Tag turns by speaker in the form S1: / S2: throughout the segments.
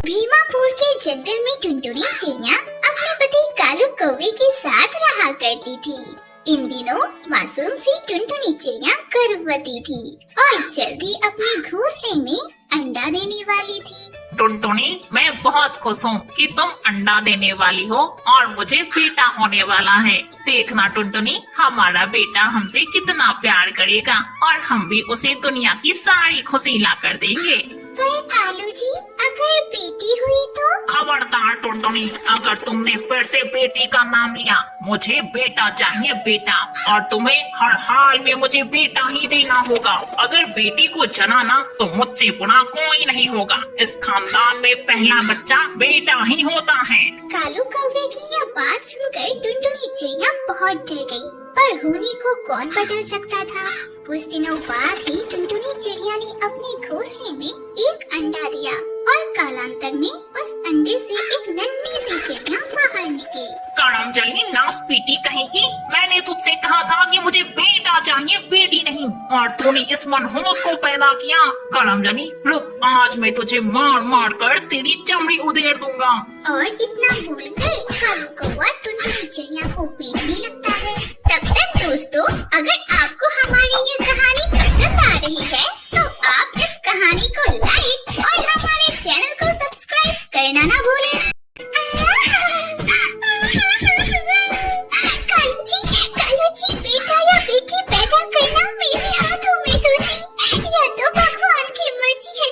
S1: भीमापुर के जंगल में टुनटुनी चिड़िया अपने पति कालू कौवे के साथ रहा करती थी। इन दिनों मासूम सी टुनटुनी चिड़िया गर्भवती थी और जल्दी अपने घोंसले में अंडा देने वाली थी।
S2: टुनटुनी, मैं बहुत खुश हूँ कि तुम अंडा देने वाली हो और मुझे बेटा होने वाला है। देखना टुनटुनी, हमारा बेटा हमसे कितना प्यार करेगा और हम भी उसे दुनिया की सारी खुशी ला कर देंगे।
S1: पर कालू जी, अगर बेटी हुई तो?
S2: खबरदार टुनटुनी, अगर तुमने फिर से बेटी का नाम लिया, मुझे बेटा चाहिए, बेटा। और तुम्हें हर हाल में मुझे बेटा ही देना होगा। अगर बेटी को जनाना तो मुझसे बुरा कोई नहीं होगा। इस खानदान में पहला बच्चा बेटा ही होता है।
S1: कालू कौवे की यह बात सुनकर टुनटुनी चिड़िया बहुत डर गई, पर होने को कौन बदल सकता था। कुछ दिनों बाद ही टुनटुनी चिड़िया ने अपने घोंसले में एक अंडा दिया और कालांतर में उस अंडे से एक नन्ही सी चिड़िया बाहर निकली।
S2: करमजली नासपीटी कहेगी, मैंने तुझसे कहा था कि मुझे बेटा चाहिए, बेटी नहीं, और तूने इस मनहूस को पैदा किया। करमजली, रुक, आज मैं तुझे मार मार कर तेरी चमड़ी उधेड़ दूंगा।
S1: और इतना बोलकर कालू कौवा टुनटुनी चिड़िया को पीटने लगता है। तब तक दोस्तों, अगर आपको हमारी ये कहानी पसंद आ रही है तो आप इस कहानी को लाइक और हमारे चैनल को सब्सक्राइब करना ना भूलें। कालू जी, बेटा या बेटी पैदा करना मेरे हाथों में तो नहीं, यह तो भगवान की मर्जी है।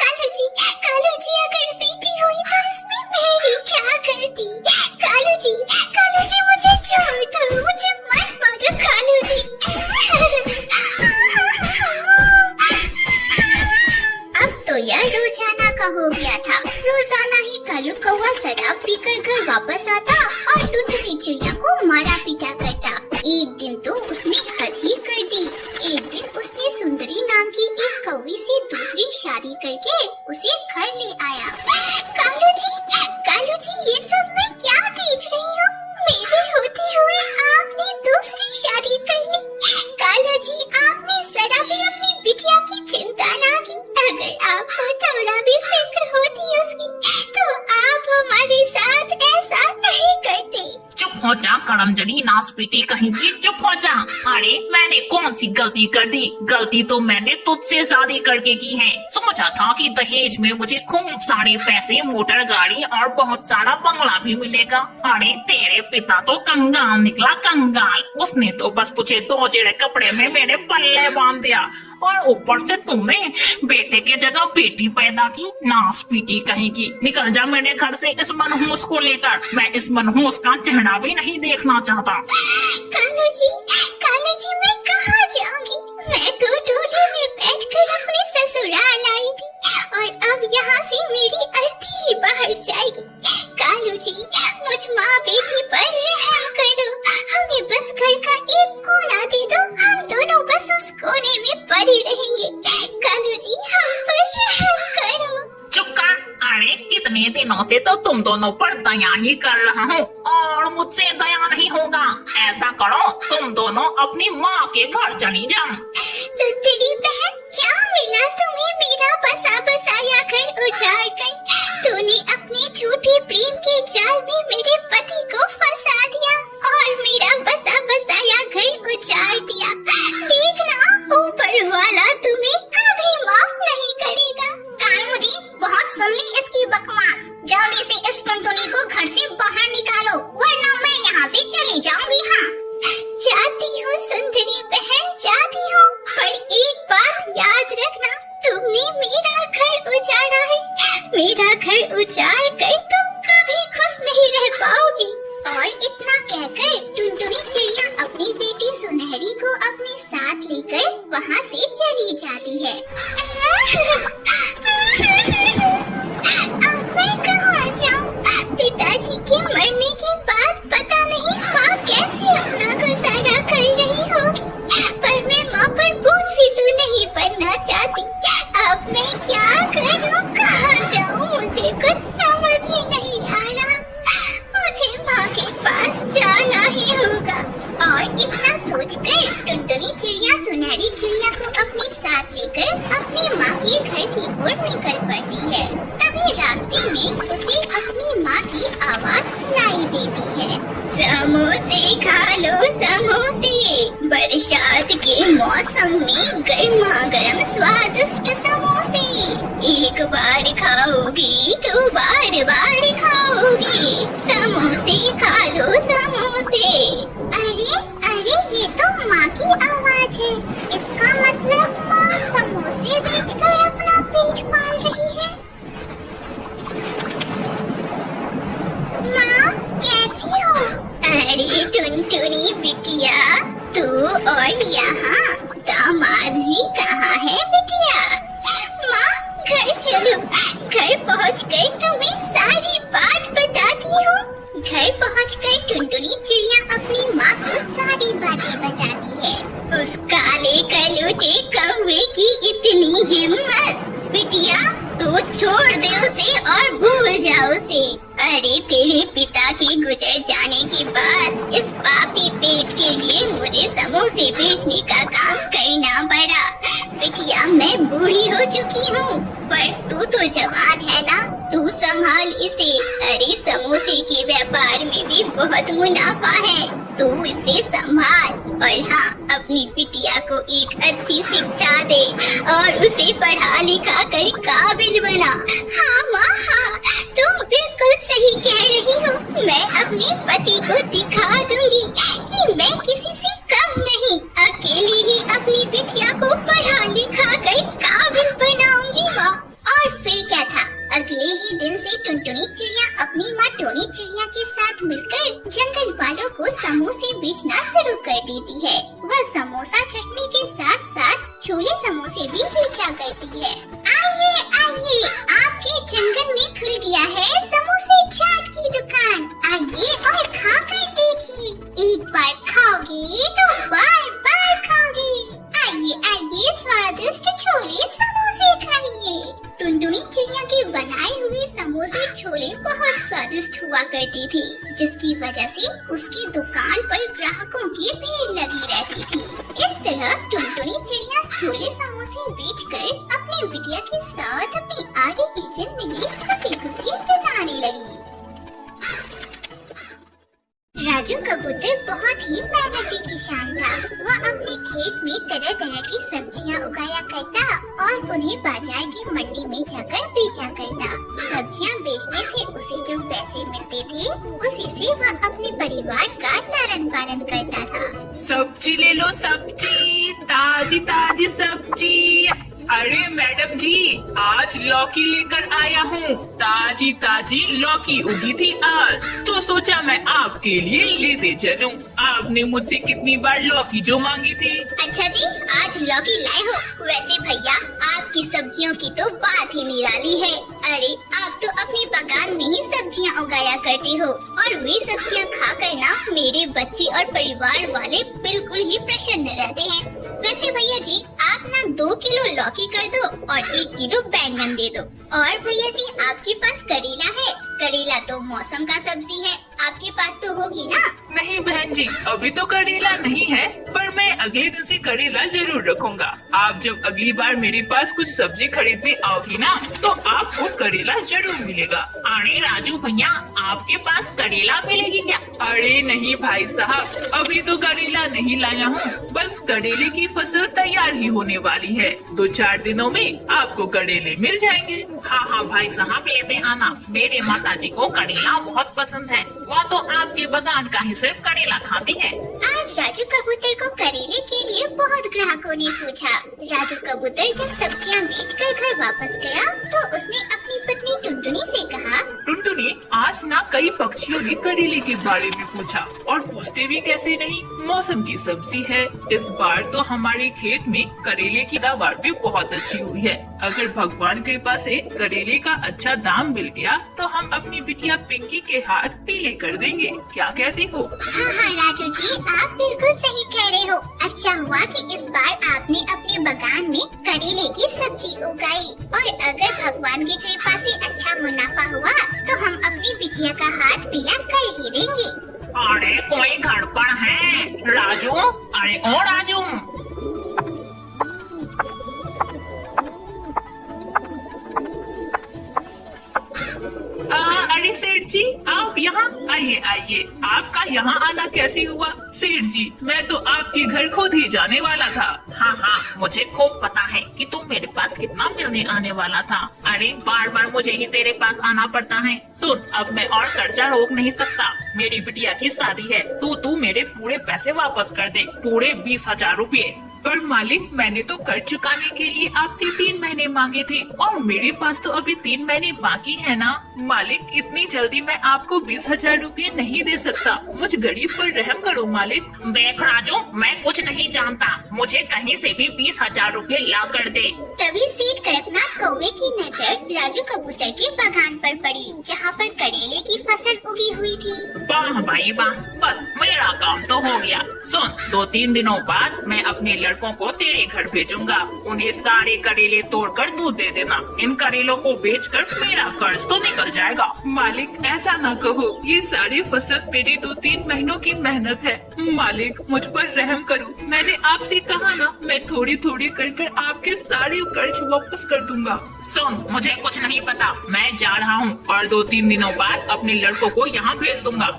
S1: कालू जी, अगर बेटी हुई तो इसमें मेरी क्या गलती? कालू जी, मुझे छोड़ दो, मुझे मत मारो कालू जी। अब तो यह रोजाना का हो गया था। रोजाना ही कालू कौवा शराब पीकर घर वापस आता और टुनटुनी चिड़िया को मारा पीटा करता। एक दिन तो उसने हद ही कर दी। एक दिन उसने सुंदरी नाम की एक कौवी से दूसरी शादी करके उसे घर ले आया। कालू जी, ये सब मैं क्या देख रही हूँ? मेरे होते हुए आपने दूसरी शादी कर ली। कालू जी, आपने जरा भी अपनी बिटिया की चिंता ना की। अगर आपको थोड़ा भी फिक्र होती उसकी तो आप हमारे साथ ऐसा नहीं करते।
S2: चुप हो जा करमजली नासपीटी कहेगी, चुप हो जा। अरे मैंने कौन सी गलती कर दी? गलती तो मैंने तुझसे शादी करके की है। सोचा था कि दहेज में मुझे खूब सारे पैसे, मोटर गाड़ी और बहुत सारा बंगला भी मिलेगा। अरे तेरे पिता तो कंगाल निकला, कंगाल। उसने तो बस तुझे 2 जोड़े कपड़े में मेरे पल्ले बांध दिया और ऊपर से तुमने बेटे के जगह बेटी पैदा की। नासपीटी कहेगी, निकल जा मेरे घर से इस मनहूस को लेकर। मैं इस मनहूस का चेहरा भी नहीं देखना चाहता।
S1: कालू जी, मैं कहाँ जाऊंगी? मैं तो डोली में बैठकर अपने ससुराल आई थी और अब यहाँ से मेरी अर्थी ही बाहर जाएगी। कालू जी, मुझ माँ बेटी पर रहम करो। हमें बस घर का एक कोना दे दो, हम दोनों बस उस कोने में पड़े रहेंगे। कालू जी, हम पर रहम करो।
S2: चुप कर। अरे कितने दिनों से तो तुम दोनों पर दया ही कर रहा हूँ और मुझसे दया नहीं होगा। ऐसा करो, तुम दोनों अपनी माँ के घर चली जाओ।
S1: सुंदरी बहन, क्या मिला तुम्हें मेरा बसा बसाया घर उजाड़ कर? तूने अपने झूठे प्रेम के जाल में मेरे पति को फंसा दिया और मेरा बसा बसाया घर उजाड़ दिया। देखना, ऊपर वाला तुम्हें कभी माफ नहीं करेगा। कालू जी, बहुत सुन ली इसकी बकवास। जल्दी से इस टुनटुनी को घर से बाहर निकालो, वरना मैं यहाँ से चली जाऊंगी। हाँ, जाती हूँ सुंदरी बहन, जाती हूँ, पर एक बात याद रखना, तुमने मेरा घर उजाड़ा है। मेरा घर उजाड़ कर तुम कभी खुश नहीं रह पाओगी। और इतना कहकर टुनटुनी चिड़िया अपनी बेटी सुनहरी को अपने साथ लेकर वहाँ से चली जाती है। अब मैं कहाँ जाऊँ? पिताजी के मरने के बाद पता नहीं माँ कैसे अपना गुजारा कर रही होगी, पर मैं माँ पर बोझ भी तो नहीं बनना चाहती। अब मैं क्या करूँ, कहाँ जाऊँ? मुझे कुछ समझ ही नहीं आ रहा। मुझे माँ के पास जाना ही होगा। और इतना सोचकर टुनटुनी चिड़िया सुनहरी चिड़िया को अपने साथ लेकर अपनी माँ के घर की ओर निकल पड़ती है। तभी रास्ते में उसे अपनी माँ की आवाज सुनाई देती है। समोसे खा लो समोसे, बरसात के मौसम में गर्मा गर्म स्वादिष्ट समोसे। एक बार खाओगी तो बार बार खाओगी, समोसे खा लो समोसे। अरे अरे, ये तो माँ की आवाज है। इसका मतलब माँ समोसे बेचकर अपना पेट पाल रही है। माँ कैसी हो? अरे टुनटुनी बिटिया, तू और यहाँ दामाद जी कहाँ है बिटिया? माँ घर चलो, घर पहुँचकर तुम्हें सारी बात बताती हूँ। घर पहुँचकर टुनटुनी चिड़िया अपनी माँ को सारी बातें बताती है। उस काले कलूटे कौवे की इतनी हिम्मत! बिटिया तू छोड़ दे उसे और भूल जा उसे। अरे तेरे पिता के गुजर जाने के बाद इस पापी पेट के लिए मुझे समोसे बेचने का काम करना पड़ा। बिटिया मैं बूढ़ी हो चुकी हूँ, पर तू तो जवान है ना, तू संभाल इसे। अरे समोसे के व्यापार में भी बहुत मुनाफा है, तू इसे संभाल। और हाँ, अपनी बिटिया को एक अच्छी शिक्षा दे और उसे पढ़ा लिखा कर काबिल बना। हाँ माँ हाँ, तुम बिल्कुल सही कह रही हो। मैं अपने पति को दिखा दूंगी कि मैं किसी से कम नहीं, अकेले ही अपनी बिटिया को पढ़ा लिखा कर काबिल बनाऊंगी माँ। और फिर क्या था, अगले ही दिन से टुनटुनी चिड़िया अपनी माँ टोनी चिड़िया के साथ मिलकर जंगल वालों को समोसे बेचना शुरू कर देती है। वह समोसा चटनी के साथ साथ छोले समोसे भी बेचा करती है। आइए आइए, आपके जंगल में खुल गया है समोसे चाट की दुकान। आइए और खा कर देखिए, एक बार खाओगे तो बार बार खाओगे। आइए आइए, स्वादिष्ट छोले समोसे खाइए। टुनटुनी चिड़िया के बनाए हुए समोसे छोले बहुत स्वादिष्ट हुआ करती थी, जिसकी वजह से उसकी दुकान पर ग्राहकों की भीड़ लगी रहती थी। इस तरह टुनटुनी चिड़िया छोले समोसे बेचकर अपनी बिटिया के साथ अपनी आगे की जिंदगी खुशी खुशी बिताने लगी। राजू कबूतर बहुत ही मेहनती किसान था। वह अपने खेत में तरह तरह की सब्जियां उगाया करता और उन्हें बाजार की मंडी में जाकर बेचा करता। सब्जियां बेचने से उसे जो पैसे मिलते थे, उसी से वह अपने परिवार का लालन पालन करता था।
S2: सब्जी ले लो सब्जी, ताजी ताजी सब्जी। अरे मैडम जी, आज लौकी लेकर आया हूँ। ताजी ताजी लौकी उगी थी आज, तो सोचा मैं आपके लिए लेते चलूं। आपने मुझसे कितनी बार लौकी जो मांगी थी।
S1: अच्छा जी, आज लौकी लाए हो। वैसे भैया, आपकी सब्जियों की तो बात ही निराली है। अरे आप तो अपने बागान में ही सब्जियां उगाया करते हो, और वे सब्जियां खाकर ना मेरे बच्चे और परिवार वाले बिल्कुल ही प्रसन्न रहते हैं। वैसे भैया जी, आप ना 2 किलो लौकी कर दो और 1 किलो बैंगन दे दो। और भैया जी, आपके पास करेला है? करेला तो मौसम का सब्जी है, आपके पास तो होगी ना?
S2: नहीं बहन जी, अभी तो करेला नहीं है, पर मैं अगले दिन से करेला जरूर रखूंगा। आप जब अगली बार मेरे पास कुछ सब्जी खरीदने आओगी ना, तो आपको करेला जरूर मिलेगा। अरे राजू भैया, आपके पास करेला मिलेगी क्या? अरे नहीं भाई साहब, अभी तो करेला नहीं लाया हूँ, बस करेले की फसल तैयार ही होने वाली है। 2-4 दिनों में आपको करेले मिल जाएंगे। हाँ हाँ भाई साहब, लेते आना। मेरे माताजी को करेला बहुत पसंद है, वह तो आपके बागान का ही सिर्फ करेला खाती है।
S1: आज राजू कबूतर को करेले के लिए बहुत ग्राहकों ने पूछा। राजू कबूतर जब सब्जियां बेचकर घर वापस गया, तो उसने अपनी पत्नी टुनटुनी से कहा,
S2: टुनटुनी, आज ना कई पक्षियों ने करेले के बारे में पूछा, और पूछते भी कैसे नहीं, मौसम की सब्जी है। इस बार तो हमारे खेत में करेले की पैदावार भी बहुत अच्छी हुई है। अगर भगवान कृपा से करेले का अच्छा दाम मिल गया, तो हम अपनी बिटिया पिंकी के हाथ पीले कर देंगे। क्या कहती हो?
S1: हाँ हाँ राजू जी, आप बिल्कुल सही कह रहे हो। अच्छा हुआ कि इस बार आपने अपने बागान में करेले की सब्जी उगाई, और अगर भगवान की कृपा से अच्छा मुनाफा हुआ, तो हम अपनी बिटिया का हाथ पीला कर ही देंगे।
S2: अरे कोई गड़बड़ है राजू? अरे ओ राजू, सेठ जी आप यहाँ आइए आइए, आपका यहाँ आना कैसे हुआ? सेठ जी मैं तो आपके घर खुद ही जाने वाला था। हाँ हाँ मुझे खूब पता है कि तू मेरे पास कितना मिलने आने वाला था। अरे बार बार मुझे ही तेरे पास आना पड़ता है। सुन अब मैं और कर्जा रोक नहीं सकता, मेरी बिटिया की शादी है, तू मेरे पूरे पैसे वापस कर दे, पूरे 20,000 रुपए। पर मालिक मैंने तो कर चुकाने के लिए आपसे 3 महीने मांगे थे और मेरे पास तो अभी 3 महीने बाकी है ना। मालिक इतनी जल्दी मैं आपको 20,000 रुपए नहीं दे सकता, मुझ गरीब पर रहम करो मालिक। देख राजू मैं कुछ नहीं जानता, मुझे कहीं से भी 20,000 रुपए ला कर दे।
S1: तभी सेठ कड़कनाथ कौवे की नजर राजू कबूतर के बागान पर पड़ी, जहाँ पर करेले की फसल उगी हुई थी।
S2: वाह भाई वाह, बस मेरा काम तो हो गया। सुन 2-3 दिनों बाद मैं अपने लड़कों को तेरे घर भेजूंगा, उन्हें सारे करेले तोड़कर दूध दे देना। इन करेलों को बेचकर मेरा कर्ज तो निकल जाएगा।
S3: मालिक ऐसा ना कहो, ये सारी फसल मेरी 2-3 महीनों की मेहनत है। मालिक मुझ पर रहम करो, मैंने आपसे कहा ना मैं थोड़ी थोड़ी कर आपके सारे कर्ज वापस कर दूंगा।
S2: सुन मुझे कुछ नहीं पता, मैं जा रहा हूँ और 2-3 दिनों बाद अपने लड़कों को यहाँ भेज दूंगा।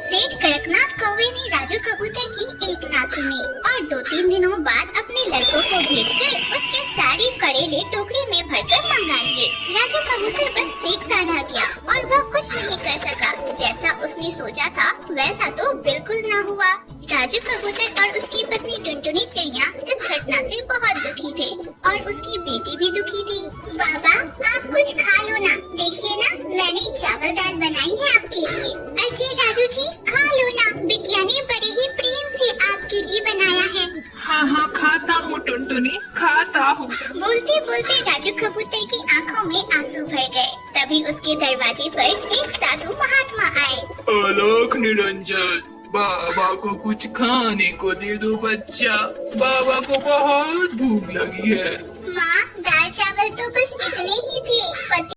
S1: सेठ कड़कनाथ कौवे ने राजू कबूतर की एक ना सुनी और 2-3 दिनों बाद अपने लड़कों को भेजकर उसके सारे करेले टोकरी में भरकर मंगा लिए। राजू कबूतर बस देखता रह गया और वह कुछ नहीं कर सका। जैसा उसने सोचा था वैसा तो बिल्कुल न हुआ। राजू कबूतर और उसकी पत्नी टुनटुनी चिड़िया इस घटना से बहुत दुखी थे और उसकी बेटी भी दुखी थी। बाबा आप कुछ खा लो ना, देखिए ना मैंने चावल दाल बनाई है आपके लिए। अजय राजू जी खा लो ना, बिटिया ने बड़े ही प्रेम से आपके लिए बनाया है।
S3: हाँ हाँ खाता हूँ टुनटुनी, खाता हूँ।
S1: बोलते बोलते राजू कबूतर की आंखों में आंसू भर गए। तभी उसके दरवाजे पर एक साधु महात्मा आए।
S3: अलख निरंजन, बाबा को कुछ खाने को दे दो बच्चा, बाबा को बहुत भूख लगी है।
S1: माँ दाल चावल तो बस इतने ही थे।